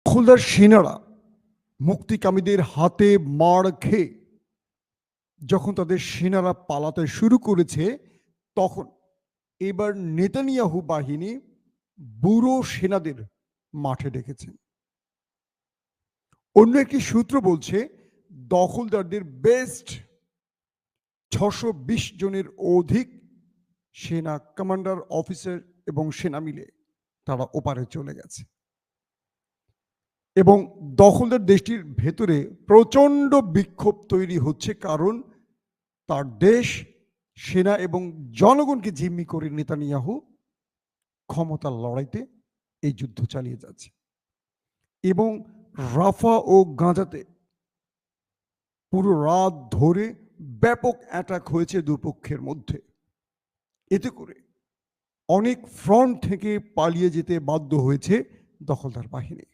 দখলদার সেনারা মুক্তিকামীদের হাতে মার খেয়ে যখন তাদের সেনারা পালাতে শুরু করেছে, তখন এবার নেতানিয়াহু বাহিনী বুড়ো সেনাদের মাঠে ডেকেছেন। অন্য একটি সূত্র বলছে দখলদারদের বেস্ট 620 জনের অধিক সেনা কমান্ডার, অফিসার এবং সেনা মিলে তারা ওপারে চলে গেছে এবং দখলদার দেশটির ভেতরে প্রচণ্ড বিক্ষোভ তৈরি হচ্ছে, কারণ তার দেশ, সেনা এবং জনগণকে জিম্মি করে নেতানিয়াহু ক্ষমতার লড়াইতে এই যুদ্ধ চালিয়ে যাচ্ছে। এবং রাফা ও গাজাতে পুরো রাত ধরে ব্যাপক অ্যাটাক হয়েছে দুপক্ষের মধ্যে। এতে করে অনেক ফ্রন্ট থেকে পালিয়ে যেতে বাধ্য হয়েছে দখলদার বাহিনী।